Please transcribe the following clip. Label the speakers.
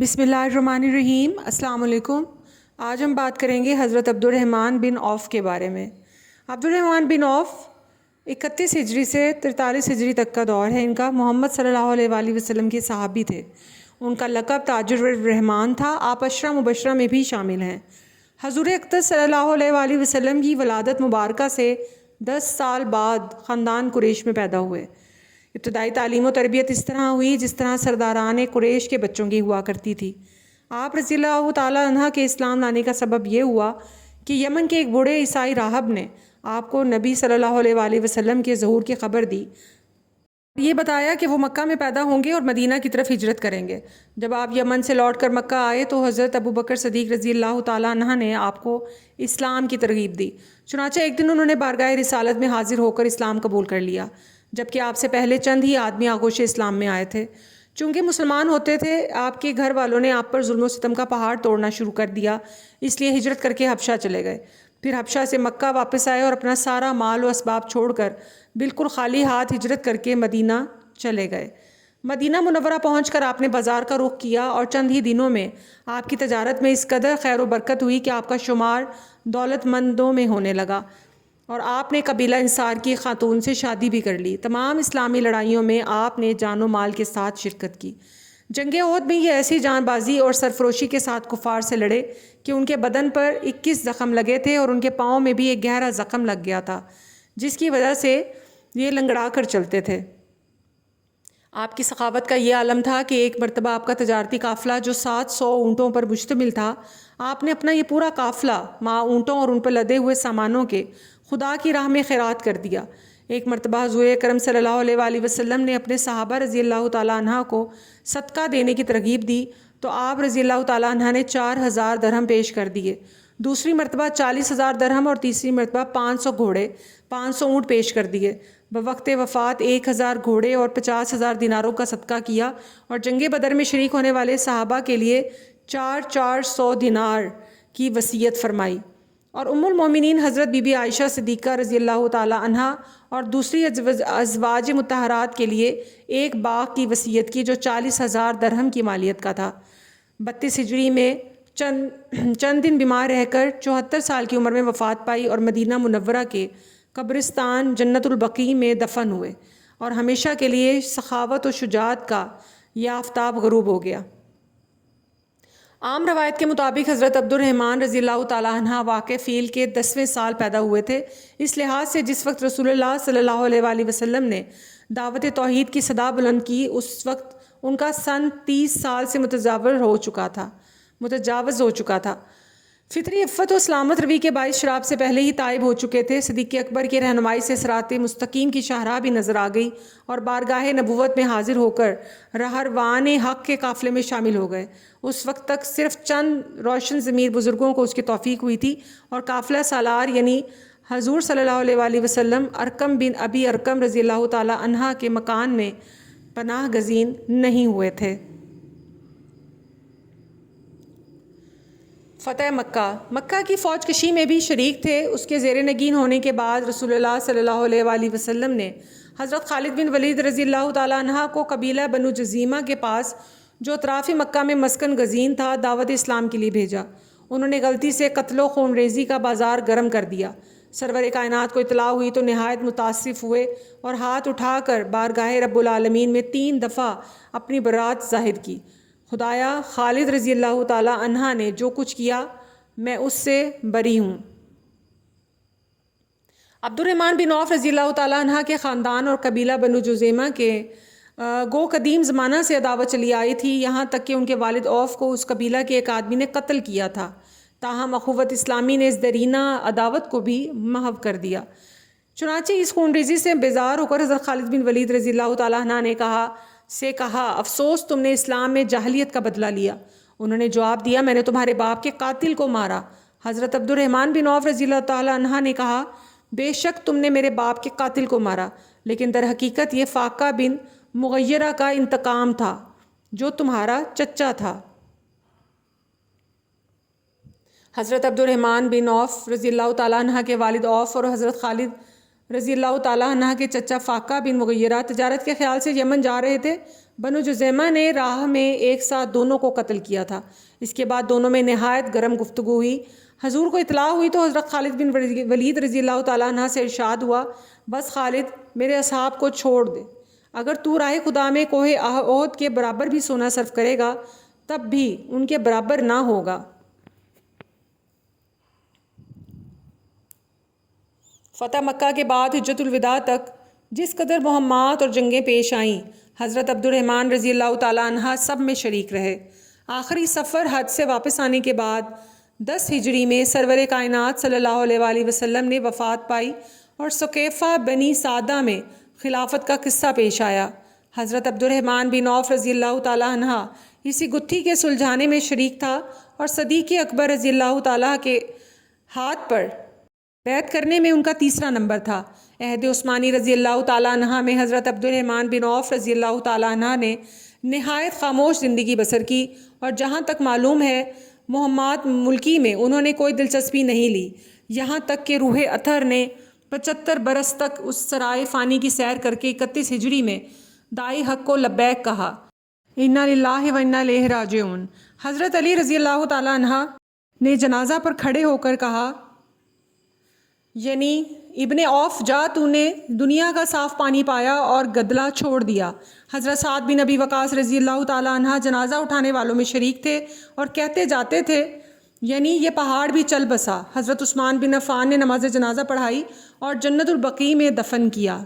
Speaker 1: بسم اللہ الرحمن الرحیم۔ السلام علیکم۔ آج ہم بات کریں گے حضرت عبد الرحمن بن عوف کے بارے میں۔ عبد الرحمن بن عوف 31 ہجری سے 43 ہجری تک کا دور ہے ان کا۔ محمد صلی اللہ علیہ وآلہ وسلم کے صحابی تھے۔ ان کا لقب تاجر الرحمان تھا۔ آپ عشرہ مبشرہ میں بھی شامل ہیں۔ حضور اقدس صلی اللہ علیہ وآلہ وسلم کی ولادت مبارکہ سے 10 سال بعد خاندان قریش میں پیدا ہوئے۔ ابتدائی تعلیم و تربیت اس طرح ہوئی جس طرح سرداران قریش کے بچوں کی ہوا کرتی تھی۔ آپ رضی اللہ تعالیٰ عنہ کے اسلام لانے کا سبب یہ ہوا کہ یمن کے ایک بوڑھے عیسائی راہب نے آپ کو نبی صلی اللہ علیہ وآلہ وسلم کے ظہور کی خبر دی۔ یہ بتایا کہ وہ مکہ میں پیدا ہوں گے اور مدینہ کی طرف ہجرت کریں گے۔ جب آپ یمن سے لوٹ کر مکہ آئے تو حضرت ابو بکر صدیق رضی اللہ تعالیٰ عنہ نے آپ کو اسلام کی ترغیب دی۔ چنانچہ ایک دن انہوں نے بارگاہ رسالت میں حاضر ہو کر اسلام قبول کر لیا، جبکہ آپ سے پہلے چند ہی آدمی آغوش اسلام میں آئے تھے۔ چونکہ مسلمان ہوتے تھے، آپ کے گھر والوں نے آپ پر ظلم و ستم کا پہاڑ توڑنا شروع کر دیا، اس لیے ہجرت کر کے حبشہ چلے گئے۔ پھر حبشہ سے مکہ واپس آئے اور اپنا سارا مال و اسباب چھوڑ کر بالکل خالی ہاتھ ہجرت کر کے مدینہ چلے گئے۔ مدینہ منورہ پہنچ کر آپ نے بازار کا رخ کیا اور چند ہی دنوں میں آپ کی تجارت میں اس قدر خیر و برکت ہوئی کہ آپ کا شمار دولت مندوں میں ہونے لگا، اور آپ نے قبیلہ انصار کی خاتون سے شادی بھی کر لی۔ تمام اسلامی لڑائیوں میں آپ نے جان و مال کے ساتھ شرکت کی۔ جنگ احد میں یہ ایسی جان بازی اور سرفروشی کے ساتھ کفار سے لڑے کہ ان کے بدن پر 21 زخم لگے تھے اور ان کے پاؤں میں بھی ایک گہرا زخم لگ گیا تھا، جس کی وجہ سے یہ لنگڑا کر چلتے تھے۔ آپ کی سخاوت کا یہ عالم تھا کہ ایک مرتبہ آپ کا تجارتی قافلہ جو 700 اونٹوں پر مشتمل تھا، آپ نے اپنا یہ پورا قافلہ مع اونٹوں اور ان پر لدے ہوئے سامانوں کے خدا کی راہ میں خیرات کر دیا۔ ایک مرتبہ حضور اکرم صلی اللہ علیہ وآلہ وسلم نے اپنے صحابہ رضی اللہ تعالیٰ عنہ کو صدقہ دینے کی ترغیب دی تو آپ رضی اللہ تعالیٰ عنہ نے 4000 درہم پیش کر دیے۔ دوسری مرتبہ 40,000 درہم اور تیسری مرتبہ 500 گھوڑے 500 اونٹ پیش کر دیے۔ بوقت وفات 1000 گھوڑے اور 50,000 دیناروں کا صدقہ کیا، اور جنگ بدر میں شریک ہونے والے صحابہ کے لیے 400 دینار کی وصیت فرمائی۔ اور ام المومنین حضرت بی بی عائشہ صدیقہ رضی اللہ تعالی عنہا اور دوسری ازواج مطہرات کے لیے ایک باغ کی وصیت کی جو 40,000 درہم کی مالیت کا تھا۔ 32 ہجری میں چند دن بیمار رہ کر 74 سال کی عمر میں وفات پائی اور مدینہ منورہ کے قبرستان جنت البقیع میں دفن ہوئے، اور ہمیشہ کے لیے سخاوت و شجاعت کا یہ آفتاب غروب ہو گیا۔ عام روایت کے مطابق حضرت عبد الرحمن رضی اللہ تعالیٰ عنہ واقع فیل کے 10ویں سال پیدا ہوئے تھے، اس لحاظ سے جس وقت رسول اللہ صلی اللہ علیہ وآلہ وسلم نے دعوت توحید کی صدا بلند کی اس وقت ان کا سن 30 سال سے متجاوز ہو چکا تھا۔ فطری عفت و سلامت روی کے باعث شراب سے پہلے ہی تائب ہو چکے تھے۔ صدیق اکبر کی رہنمائی سے صراط مستقیم کی شاہراہ بھی نظر آ گئی اور بارگاہ نبوت میں حاضر ہو کر رہروان حق کے قافلے میں شامل ہو گئے۔ اس وقت تک صرف چند روشن ضمیر بزرگوں کو اس کی توفیق ہوئی تھی، اور قافلہ سالار یعنی حضور صلی اللہ علیہ وآلہ وسلم ارقم بن ابی ارقم رضی اللہ تعالی عنہ کے مکان میں پناہ گزین نہیں ہوئے تھے۔ فتح مکہ۔ مکہ کی فوج کشی میں بھی شریک تھے۔ اس کے زیر نگین ہونے کے بعد رسول اللہ صلی اللہ علیہ وآلہ وسلم نے حضرت خالد بن ولید رضی اللہ تعالیٰ عنہ کو قبیلہ بنو جزیمہ کے پاس جو اطراف مکہ میں مسکن گزین تھا دعوت اسلام کے لیے بھیجا۔ انہوں نے غلطی سے قتل و خون ریزی کا بازار گرم کر دیا۔ سرور کائنات کو اطلاع ہوئی تو نہایت متاسف ہوئے اور ہاتھ اٹھا کر بارگاہ رب العالمین میں 3 دفعہ اپنی برات ظاہر کی۔ خدایا، خالد رضی اللہ تعالیٰ عنہ نے جو کچھ کیا میں اس سے بری ہوں۔ عبد الرحمن بن عوف رضی اللہ تعالیٰ عنہ کے خاندان اور قبیلہ بنو جزیمہ کے گو قدیم زمانہ سے عداوت چلی آئی تھی، یہاں تک کہ ان کے والد عوف کو اس قبیلہ کے ایک آدمی نے قتل کیا تھا۔ تاہم اخوت اسلامی نے اس درینہ عداوت کو بھی محو کر دیا۔ چنانچہ اس خون ریزی سے بیزار ہو کر حضرت خالد بن ولید رضی اللہ تعالیٰ عنہ نے کہا افسوس تم نے اسلام میں جاہلیت کا بدلہ لیا۔ انہوں نے جواب دیا میں نے تمہارے باپ کے قاتل کو مارا۔ حضرت عبد الرحمن بن عوف رضی اللہ تعالیٰ عنہ نے کہا بے شک تم نے میرے باپ کے قاتل کو مارا، لیکن در حقیقت یہ فاقہ بن مغیرہ کا انتقام تھا جو تمہارا چچا تھا۔ حضرت عبد الرحمن بن عوف رضی اللہ تعالیٰ عنہ کے والد عوف اور حضرت خالد رضی اللہ تعالیٰ عنہ کے چچا فاقہ بن مغیرہ تجارت کے خیال سے یمن جا رہے تھے۔ بنو جزیمہ نے راہ میں ایک ساتھ دونوں کو قتل کیا تھا۔ اس کے بعد دونوں میں نہایت گرم گفتگو ہوئی۔ حضور کو اطلاع ہوئی تو حضرت خالد بن ولید رضی اللہ تعالیٰ عنہ سے ارشاد ہوا، بس خالد، میرے اصحاب کو چھوڑ دے، اگر تو راہ خدا میں کوہ احد کے برابر بھی سونا صرف کرے گا تب بھی ان کے برابر نہ ہوگا۔ فتح مکہ کے بعد حجۃ الوداع تک جس قدر مہمات اور جنگیں پیش آئیں، حضرت عبد الرحمن رضی اللہ تعالیٰ عنہ سب میں شریک رہے۔ آخری سفر حج سے واپس آنے کے بعد 10 ہجری میں سرور کائنات صلی اللہ علیہ وآلہ وسلم نے وفات پائی اور ثقیفہ بنی سعدہ میں خلافت کا قصہ پیش آیا۔ حضرت عبد الرحمن بن عوف رضی اللہ تعالیٰ عنہ اسی گتھی کے سلجھانے میں شریک تھا اور صدیق اکبر رضی اللہ تعالیٰ کے ہاتھ پر بیعت کرنے میں ان کا تیسرا نمبر تھا۔ عہد عثمانی رضی اللہ تعالیٰ عنہ میں حضرت عبد الرحمن بن عوف رضی اللہ تعالیٰ عنہ نے نہایت خاموش زندگی بسر کی اور جہاں تک معلوم ہے مہمات ملکی میں انہوں نے کوئی دلچسپی نہیں لی، یہاں تک کہ روح اطہر نے 75 برس تک اس سرائے فانی کی سیر کر کے 31 ہجری میں دائی حق کو لبیک کہا، انا للہ و انا الیہ راجعون۔ حضرت علی رضی اللہ تعالیٰ عنہ نے جنازہ پر کھڑے ہو کر کہا، یعنی ابن عوف، جا تو نے دنیا کا صاف پانی پایا اور گدلا چھوڑ دیا۔ حضرت سعد بن ابی وقاص رضی اللہ تعالیٰ عنہ جنازہ اٹھانے والوں میں شریک تھے اور کہتے جاتے تھے، یعنی یہ پہاڑ بھی چل بسا۔ حضرت عثمان بن عفان نے نماز جنازہ پڑھائی اور جنت البقیع میں دفن کیا۔